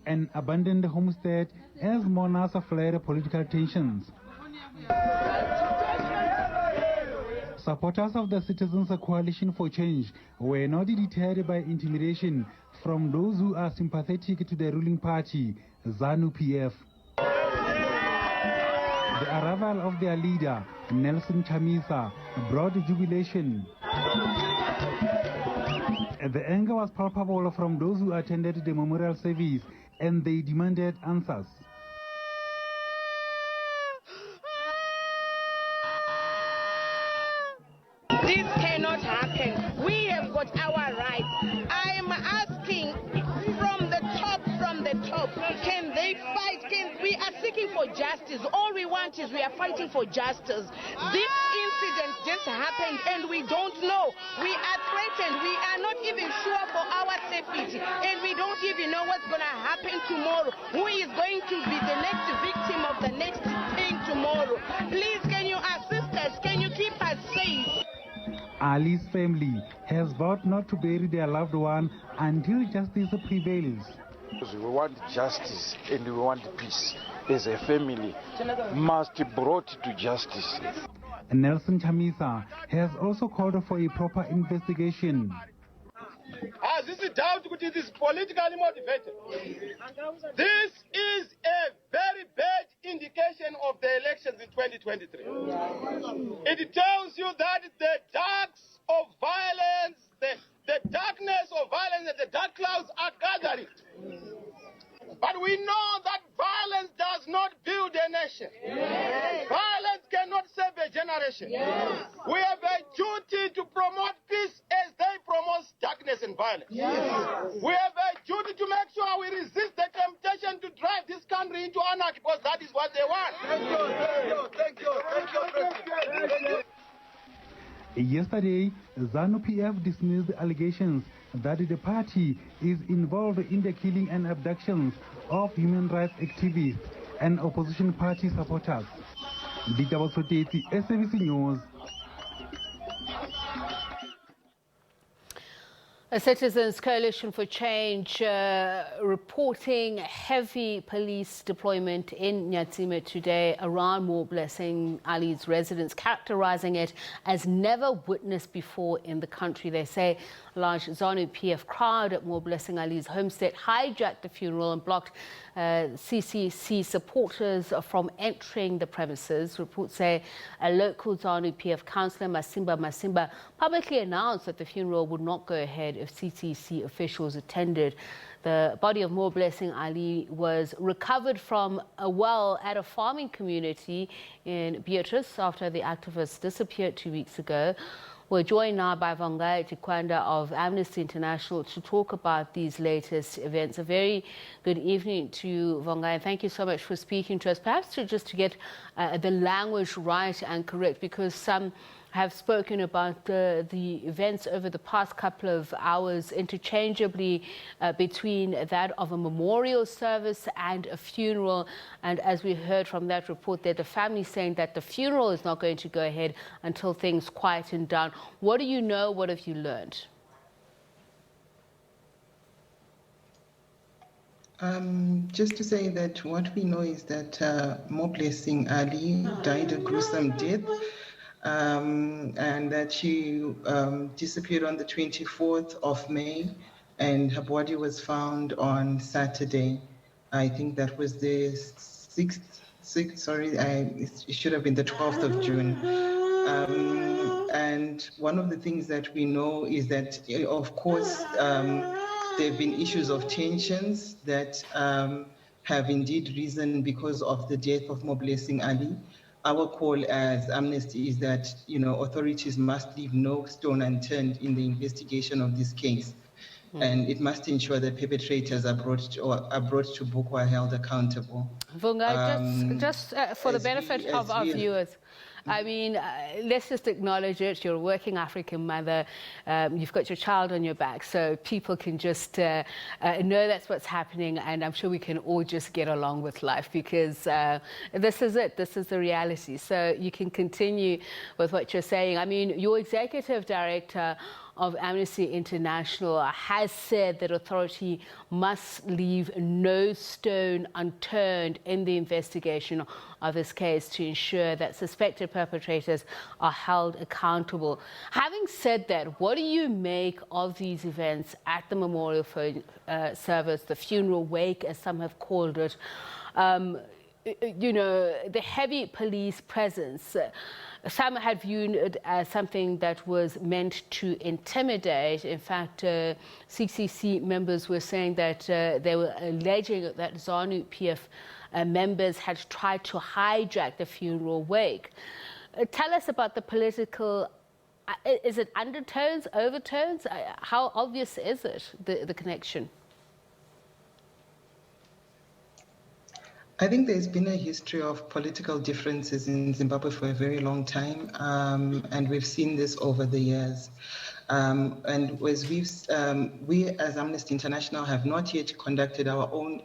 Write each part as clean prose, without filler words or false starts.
an abandoned homestead as mourners flare political tensions. Supporters of the Citizens Coalition for Change were not deterred by intimidation from those who are sympathetic to the ruling party, Zanu PF. The arrival of their leader, Nelson Chamisa, brought jubilation. The anger was palpable from those who attended the memorial service, and they demanded answers. This cannot happen. We have got our rights. I am asking from the top, can they fight? We are seeking for justice. All we want is we are fighting for justice. This incident just happened and we don't know. We are threatened. We are not even sure for our safety. And we don't even know what's going to happen tomorrow. Who is going to be the next victim of the next thing tomorrow? Please, can you assist us? Can you keep us safe? Ali's family has vowed not to bury their loved one until justice prevails. We want justice and we want peace. As a family, must be brought to justice. Nelson Chamisa has also called for a proper investigation. This is doubt which is politically motivated. This is a very bad indication of the elections in 2023. It tells you that the darks of violence, the darkness of violence and the dark clouds are gathering. But we know that violence does not build a nation. Yes. Violence cannot save a generation. Yes. We have a duty to promote peace as they promote darkness and violence. Yes. We have a duty to make sure we resist the temptation to drive this country into anarchy, because that is what they want. Thank you. Yesterday, Zanu PF dismissed allegations that the party is involved in the killing and abductions of human rights activists and opposition party supporters. SABC News. A Citizens Coalition for Change reporting heavy police deployment in Nyatsime today around Moreblessing Ali's residence, characterising it as never witnessed before in the country. They say a large Zanu PF crowd at Moreblessing Ali's homestead hijacked the funeral and blocked CCC supporters from entering the premises. Reports say a local Zanu PF councillor, Masimba Masimba, publicly announced that the funeral would not go ahead if CCC officials attended. The body of Moreblessing Ali was recovered from a well at a farming community in Beatrice after the activists disappeared 2 weeks ago. We're joined now by Vongai Chikwanda of Amnesty International to talk about these latest events. A very good evening to you, Vongai, and thank you so much for speaking to us. Perhaps just to get the language right and correct, because some have spoken about the events over the past couple of hours interchangeably between that of a memorial service and a funeral. And as we heard from that report there, the family saying that the funeral is not going to go ahead until things quieten down. What do you know? What have you learned? Just to say that what we know is that Moreblessing Ali died a gruesome death. And that she disappeared on the 24th of May, and her body was found on Saturday. I think that was the 6th, it should have been the 12th of June. And one of the things that we know is that, of course, there have been issues of tensions that have indeed risen because of the death of Moreblessing Ali. Our call as Amnesty is that, authorities must leave no stone unturned in the investigation of this case. And it must ensure that perpetrators are brought to book or held accountable. Vongai, just for the benefit of our viewers, I mean, let's just acknowledge it. You're a working African mother. You've got your child on your back, so people can just know that's what's happening, and I'm sure we can all just get along with life, because this is it. This is the reality. So you can continue with what you're saying. I mean, your executive director of Amnesty International has said that authority must leave no stone unturned in the investigation of this case to ensure that suspected perpetrators are held accountable. Having said that, what do you make of these events at the memorial service, the funeral wake, as some have called it? You know, the heavy police presence. Some had viewed it as something that was meant to intimidate. In fact, CCC members were saying that they were alleging that Zanu PF members had tried to hijack the funeral wake. Tell us about the political, is it undertones, overtones? How obvious is it, the connection? I think there's been a history of political differences in Zimbabwe for a very long time, and we've seen this over the years. And as we as Amnesty International have not yet conducted our own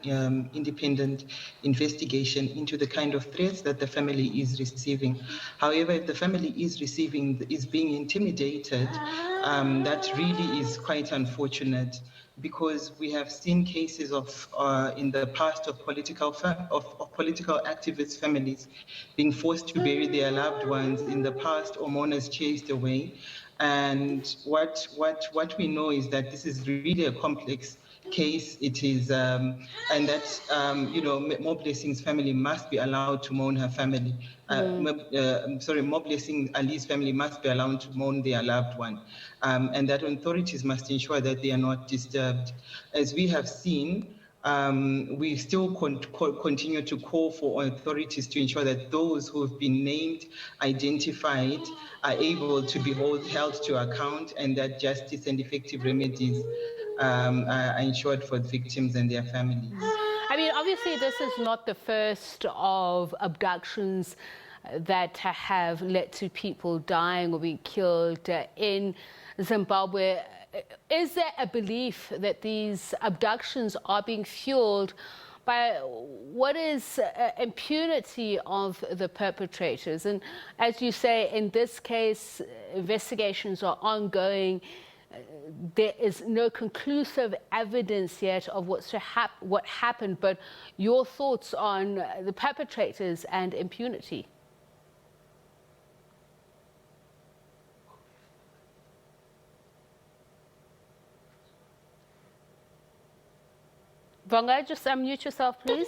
independent investigation into the kind of threats that the family is receiving. However, if the family is being intimidated, that really is quite unfortunate, because we have seen cases of in the past of political activist families being forced to bury their loved ones in the past, or mourners chased away. And what we know is that this is really a complex case. It is, and that you know, Moreblessing's family must be allowed to mourn her family. Moreblessing Ali's family must be allowed to mourn their loved one, and that authorities must ensure that they are not disturbed. As we have seen, we still continue to call for authorities to ensure that those who have been named, identified, are able to be held to account, and that justice and effective remedies are ensured for the victims and their families. I mean, obviously, this is not the first of abductions that have led to people dying or being killed in Zimbabwe. Is there a belief that these abductions are being fueled by what is impunity of the perpetrators? And as you say, in this case, investigations are ongoing. There is no conclusive evidence yet of what happened, but your thoughts on the perpetrators and impunity? Vongai, just unmute yourself, please.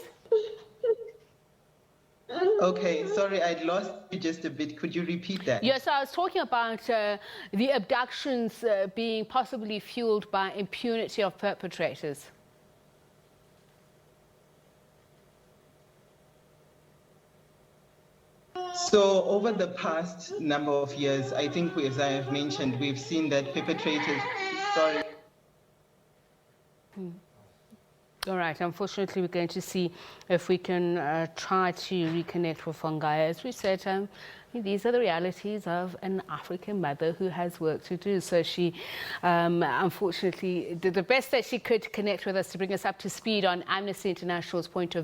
Okay, sorry, I'd lost you just a bit. Could you repeat that? Yes, I was talking about the abductions being possibly fueled by impunity of perpetrators. So over the past number of years, I think, as I have mentioned, we've seen that perpetrators, sorry. All right, unfortunately, we're going to see if we can try to reconnect with Vongai. As we said, these are the realities of an African mother who has work to do. So she, unfortunately, did the best that she could to connect with us to bring us up to speed on Amnesty International's point of view.